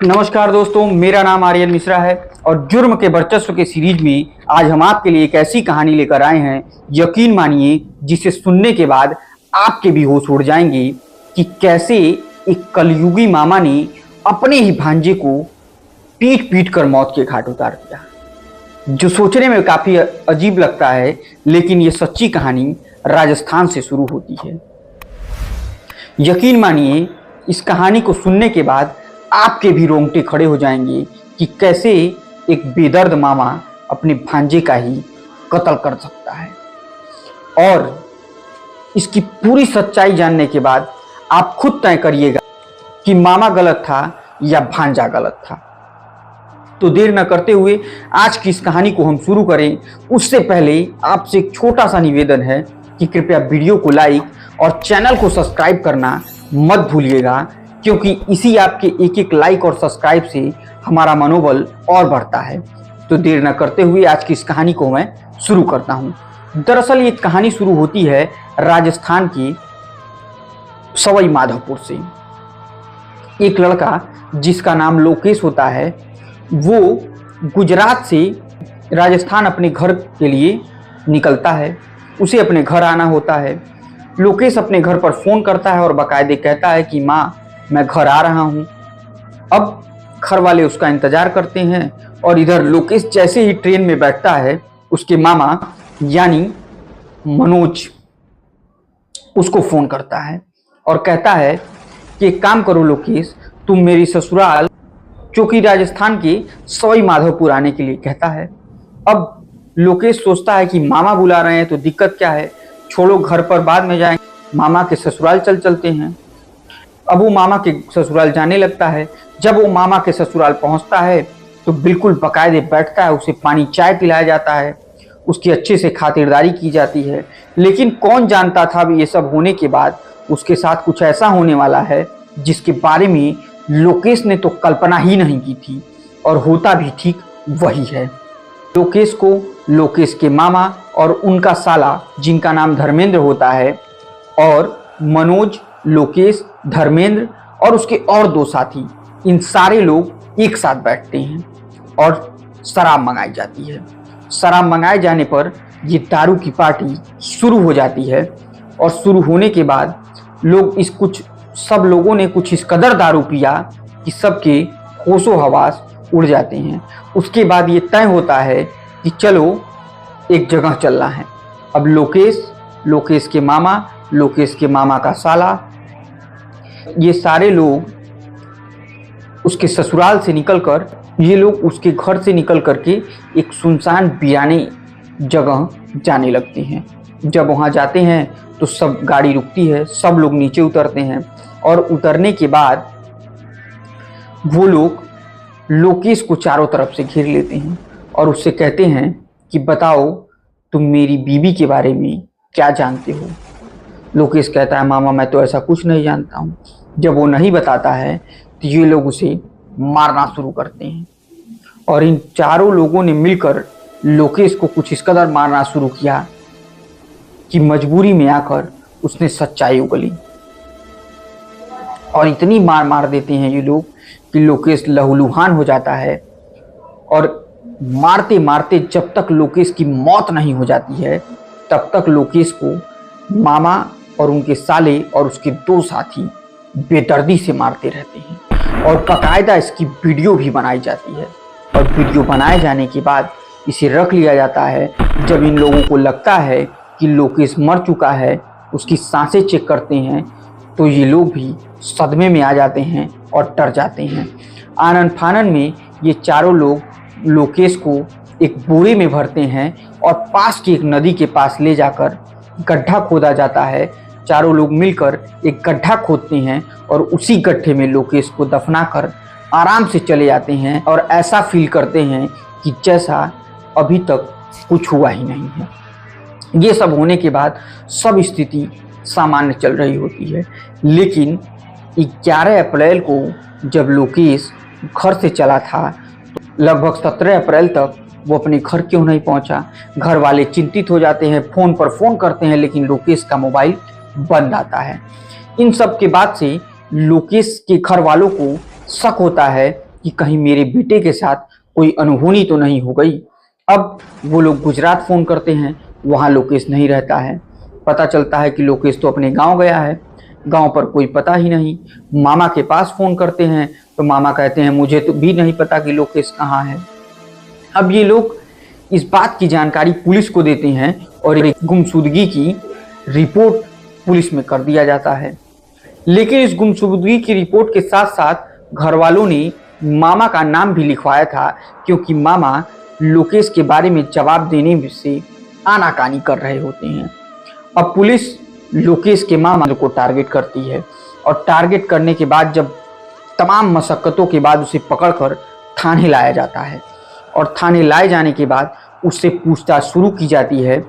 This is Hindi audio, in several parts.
नमस्कार दोस्तों, मेरा नाम आर्यन मिश्रा है और जुर्म के वर्चस्व के सीरीज में आज हम आपके लिए एक ऐसी कहानी लेकर आए हैं, यकीन मानिए जिसे सुनने के बाद आपके भी होश उड़ जाएंगे कि कैसे एक कलयुगी मामा ने अपने ही भांजे को पीट पीट कर मौत के घाट उतार दिया। जो सोचने में काफी अजीब लगता है, लेकिन ये सच्ची कहानी राजस्थान से शुरू होती है। यकीन मानिए इस कहानी को सुनने के बाद आपके भी रोंगटे खड़े हो जाएंगे कि कैसे एक बेदर्द मामा अपने भांजे का ही कत्ल कर सकता है। और इसकी पूरी सच्चाई जानने के बाद आप खुद तय करिएगा कि मामा गलत था या भांजा गलत था। तो देर न करते हुए आज की इस कहानी को हम शुरू करें, उससे पहले आपसे एक छोटा सा निवेदन है कि कृपया वीडियो को लाइक और चैनल को सब्सक्राइब करना मत भूलिएगा, क्योंकि इसी आपके एक एक लाइक और सब्सक्राइब से हमारा मनोबल और बढ़ता है। तो देर न करते हुए आज की इस कहानी को मैं शुरू करता हूँ। दरअसल ये कहानी शुरू होती है राजस्थान के सवाई माधोपुर से। एक लड़का जिसका नाम लोकेश होता है, वो गुजरात से राजस्थान अपने घर के लिए निकलता है। उसे अपने घर आना होता है। लोकेश अपने घर पर फ़ोन करता है और बाकायदे कहता है कि माँ, मैं घर आ रहा हूँ। अब घर वाले उसका इंतज़ार करते हैं और इधर लोकेश जैसे ही ट्रेन में बैठता है, उसके मामा यानी मनोज उसको फ़ोन करता है और कहता है कि एक काम करो लोकेश, तुम मेरी ससुराल जो कि राजस्थान के सवाई माधोपुर आने के लिए कहता है। अब लोकेश सोचता है कि मामा बुला रहे हैं तो दिक्कत क्या है, छोड़ो घर पर बाद में जाएंगे, मामा के ससुराल चलते हैं। अब वो मामा के ससुराल जाने लगता है। जब वो मामा के ससुराल पहुंचता है तो बिल्कुल बाकायदे बैठता है, उसे पानी चाय पिलाया जाता है, उसकी अच्छे से खातिरदारी की जाती है। लेकिन कौन जानता था भी ये सब होने के बाद उसके साथ कुछ ऐसा होने वाला है जिसके बारे में लोकेश ने तो कल्पना ही नहीं की थी, और होता भी ठीक वही है। लोकेश को लोकेश के मामा और उनका साला, जिनका नाम धर्मेंद्र होता है, और मनोज, लोकेश, धर्मेंद्र और उसके और दो साथी, इन सारे लोग एक साथ बैठते हैं और शराब मंगाई जाती है। शराब मंगाए जाने पर ये दारू की पार्टी शुरू हो जाती है। और शुरू होने के बाद सब लोगों ने कुछ इस कदर दारू पिया कि सबके होशो हवास उड़ जाते हैं। उसके बाद ये तय होता है कि चलो एक जगह चलना है। अब लोकेश के मामा, लोकेश के मामा का साला, ये सारे लोग उसके ससुराल से निकलकर, ये लोग उसके घर से निकल करके एक सुनसान वीरानी जगह जाने लगते हैं। जब वहाँ जाते हैं तो सब गाड़ी रुकती है, सब लोग नीचे उतरते हैं और उतरने के बाद वो लोग लोकेश को चारों तरफ से घेर लेते हैं और उससे कहते हैं कि बताओ तुम मेरी बीवी के बारे में क्या जानते हो। लोकेश कहता है मामा, मैं तो ऐसा कुछ नहीं जानता हूँ। जब वो नहीं बताता है तो ये लोग उसे मारना शुरू करते हैं और इन चारों लोगों ने मिलकर लोकेश को कुछ इस कदर मारना शुरू किया कि मजबूरी में आकर उसने सच्चाई उगली। और इतनी मार देते हैं ये लोग कि लोकेश लहूलुहान हो जाता है। और मारते मारते जब तक लोकेश की मौत नहीं हो जाती है, तब तक लोकेश को मामा और उनके साले और उसके दो साथी बेदर्दी से मारते रहते हैं। और बाकायदा इसकी वीडियो भी बनाई जाती है। और वीडियो बनाए जाने के बाद इसे रख लिया जाता है। जब इन लोगों को लगता है कि लोकेश मर चुका है, उसकी सांसें चेक करते हैं, तो ये लोग भी सदमे में आ जाते हैं और डर जाते हैं। आनन फानन में ये चारों लोग लोकेश को एक बोरे में भरते हैं और पास की एक नदी के पास ले जाकर गड्ढा खोदा जाता है। चारों लोग मिलकर एक गड्ढा खोदते हैं और उसी गड्ढे में लोकेश को दफनाकर आराम से चले जाते हैं और ऐसा फील करते हैं कि जैसा अभी तक कुछ हुआ ही नहीं है। ये सब होने के बाद सब स्थिति सामान्य चल रही होती है। लेकिन 11 अप्रैल को जब लोकेश घर से चला था, तो लगभग 17 अप्रैल तक वो अपने घर क्यों नहीं पहुंचा। घर वाले चिंतित हो जाते हैं, फ़ोन पर फ़ोन करते हैं, लेकिन लोकेश का मोबाइल बंद आता है। इन सब के बाद से लोकेश के घर वालों को शक होता है कि कहीं मेरे बेटे के साथ कोई अनहोनी तो नहीं हो गई। अब वो लोग गुजरात फ़ोन करते हैं, वहाँ लोकेश नहीं रहता है। पता चलता है कि लोकेश तो अपने गांव गया है, गांव पर कोई पता ही नहीं। मामा के पास फ़ोन करते हैं तो मामा कहते हैं मुझे तो भी नहीं पता कि लोकेश कहाँ है। अब ये लोग इस बात की जानकारी पुलिस को देते हैं और एक गुमशुदगी की रिपोर्ट पुलिस में कर दिया जाता है। लेकिन इस गुमशुदगी की रिपोर्ट के साथ साथ घर वालों ने मामा का नाम भी लिखवाया था, क्योंकि मामा लोकेश के बारे में जवाब देने से आनाकानी कर रहे होते हैं। अब पुलिस लोकेश के मामा को टारगेट करती है और टारगेट करने के बाद जब तमाम मशक्क़तों के बाद उसे पकड़कर थाने लाया जाता है और थाने लाए जाने के बाद उससे पूछताछ शुरू की जाती है,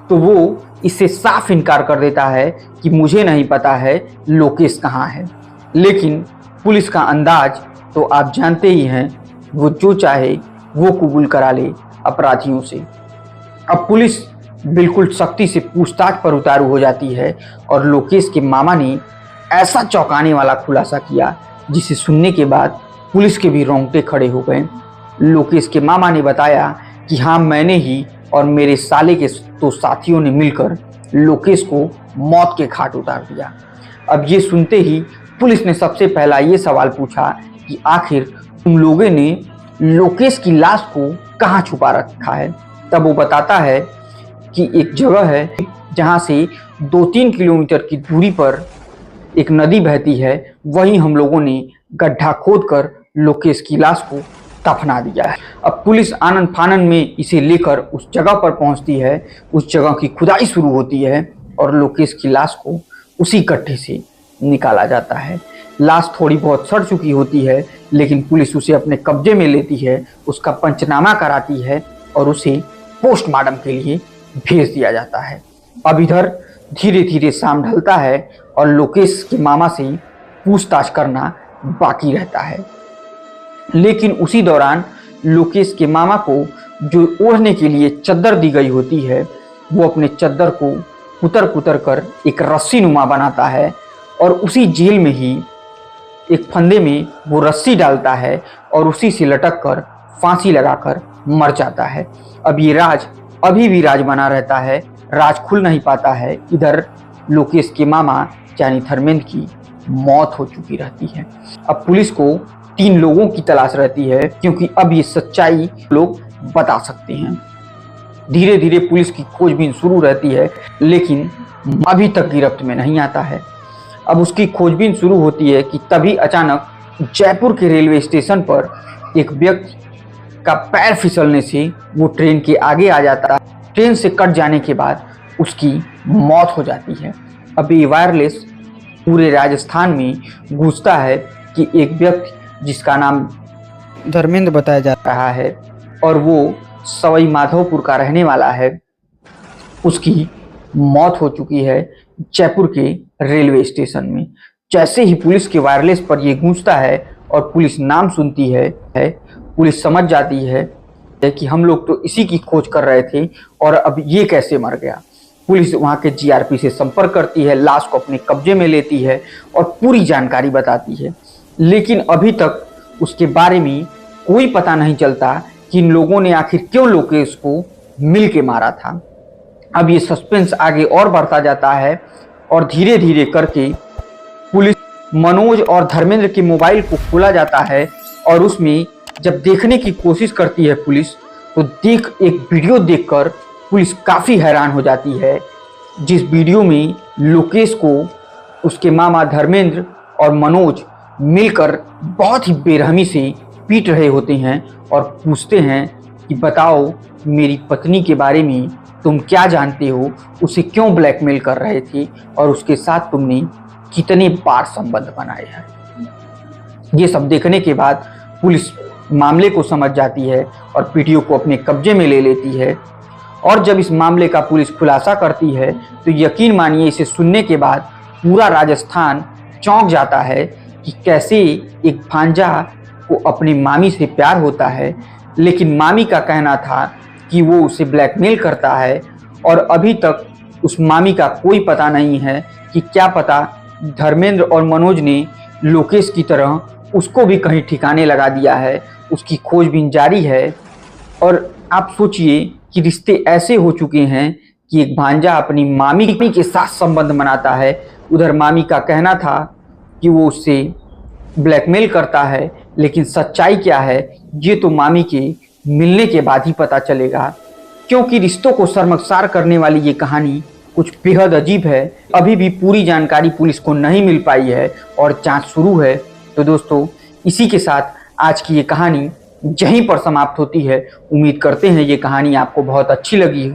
तो वो इससे साफ इनकार कर देता है कि मुझे नहीं पता है लोकेश कहाँ है। लेकिन पुलिस का अंदाज तो आप जानते ही हैं, वो जो चाहे वो कबूल करा ले अपराधियों से। अब पुलिस बिल्कुल सख्ती से पूछताछ पर उतारू हो जाती है और लोकेश के मामा ने ऐसा चौंकाने वाला खुलासा किया जिसे सुनने के बाद पुलिस के भी रोंगटे खड़े हो गए। लोकेश के मामा ने बताया कि हाँ, मैंने ही और मेरे साले के तो साथियों ने मिलकर लोकेश को मौत के घाट उतार दिया। अब ये सुनते ही पुलिस ने सबसे पहला ये सवाल पूछा कि आखिर तुम लोगों ने लोकेश की लाश को कहाँ छुपा रखा है। तब वो बताता है कि एक जगह है जहाँ से 2-3 किलोमीटर की दूरी पर एक नदी बहती है, वहीं हम लोगों ने गड्ढा खोदकर लोकेश की लाश को दफना दिया है। अब पुलिस आनन फानन में इसे लेकर उस जगह पर पहुंचती है। उस जगह की खुदाई शुरू होती है और लोकेश की लाश को उसी गड्ढे से निकाला जाता है। लाश थोड़ी बहुत सड़ चुकी होती है, लेकिन पुलिस उसे अपने कब्जे में लेती है, उसका पंचनामा कराती है और उसे पोस्टमार्टम के लिए भेज दिया जाता है। अब इधर धीरे धीरे शाम ढलता है और लोकेश के मामा से पूछताछ करना बाकी रहता है। लेकिन उसी दौरान लोकेश के मामा को जो ओढ़ने के लिए चद्दर दी गई होती है, वो अपने चद्दर को कुतर कुतर कर एक रस्सी नुमा बनाता है और उसी जेल में ही एक फंदे में वो रस्सी डालता है और उसी से लटक कर फांसी लगाकर मर जाता है। अब ये राज अभी भी राज बना रहता है, राज खुल नहीं पाता है। इधर लोकेश के मामा यानी धर्मेंद्र की मौत हो चुकी रहती है। अब पुलिस को 3 लोगों की तलाश रहती है, क्योंकि अब ये सच्चाई लोग बता सकते हैं। धीरे धीरे पुलिस की खोजबीन शुरू रहती है, लेकिन अभी तक गिरफ्त में नहीं आता है। अब उसकी खोजबीन शुरू होती है कि तभी अचानक जयपुर के रेलवे स्टेशन पर एक व्यक्ति का पैर फिसलने से वो ट्रेन के आगे आ जाता है। ट्रेन से कट जाने के बाद उसकी मौत हो जाती है। अब ये वायरलेस पूरे राजस्थान में गूंजता है कि एक व्यक्ति जिसका नाम धर्मेंद्र बताया जा रहा है और वो सवाई माधोपुर का रहने वाला है, उसकी मौत हो चुकी है जयपुर के रेलवे स्टेशन में। जैसे ही पुलिस के वायरलेस पर ये गूंजता है और पुलिस नाम सुनती है, पुलिस समझ जाती है कि हम लोग तो इसी की खोज कर रहे थे और अब ये कैसे मर गया। पुलिस वहाँ के जीआरपी से संपर्क करती है, लाश को अपने कब्जे में लेती है और पूरी जानकारी बताती है। लेकिन अभी तक उसके बारे में कोई पता नहीं चलता कि इन लोगों ने आखिर क्यों लोकेश को मिल के मारा था। अब ये सस्पेंस आगे और बढ़ता जाता है और धीरे धीरे करके पुलिस मनोज और धर्मेंद्र के मोबाइल को खोला जाता है और उसमें जब देखने की कोशिश करती है पुलिस, तो एक वीडियो देखकर पुलिस काफ़ी हैरान हो जाती है, जिस वीडियो में लोकेश को उसके मामा धर्मेंद्र और मनोज मिलकर बहुत ही बेरहमी से पीट रहे होते हैं और पूछते हैं कि बताओ मेरी पत्नी के बारे में तुम क्या जानते हो, उसे क्यों ब्लैकमेल कर रहे थे और उसके साथ तुमने कितने बार संबंध बनाए हैं। ये सब देखने के बाद पुलिस मामले को समझ जाती है और वीडियो को अपने कब्जे में ले लेती है। और जब इस मामले का पुलिस खुलासा करती है तो यकीन मानिए इसे सुनने के बाद पूरा राजस्थान चौंक जाता है कि कैसे एक भांजा को अपनी मामी से प्यार होता है, लेकिन मामी का कहना था कि वो उसे ब्लैकमेल करता है और अभी तक उस मामी का कोई पता नहीं है कि क्या पता धर्मेंद्र और मनोज ने लोकेश की तरह उसको भी कहीं ठिकाने लगा दिया है, उसकी खोजबीन जारी है। और आप सोचिए कि रिश्ते ऐसे हो चुके हैं कि एक भांजा अपनी मामी के साथ संबंध बनाता है। उधर मामी का कहना था कि वो उससे ब्लैकमेल करता है, लेकिन सच्चाई क्या है ये तो मामी के मिलने के बाद ही पता चलेगा, क्योंकि रिश्तों को शर्मसार करने वाली ये कहानी कुछ बेहद अजीब है। अभी भी पूरी जानकारी पुलिस को नहीं मिल पाई है और जांच शुरू है। तो दोस्तों, इसी के साथ आज की ये कहानी यहीं पर समाप्त होती है। उम्मीद करते हैं ये कहानी आपको बहुत अच्छी लगी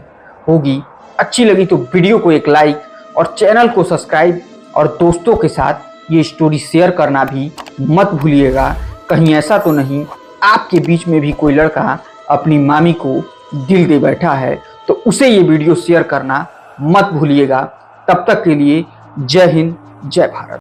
होगी। अच्छी लगी तो वीडियो को एक लाइक और चैनल को सब्सक्राइब और दोस्तों के साथ ये स्टोरी शेयर करना भी मत भूलिएगा। कहीं ऐसा तो नहीं आपके बीच में भी कोई लड़का अपनी मामी को दिल दे बैठा है, तो उसे ये वीडियो शेयर करना मत भूलिएगा। तब तक के लिए जय हिंद, जय भारत।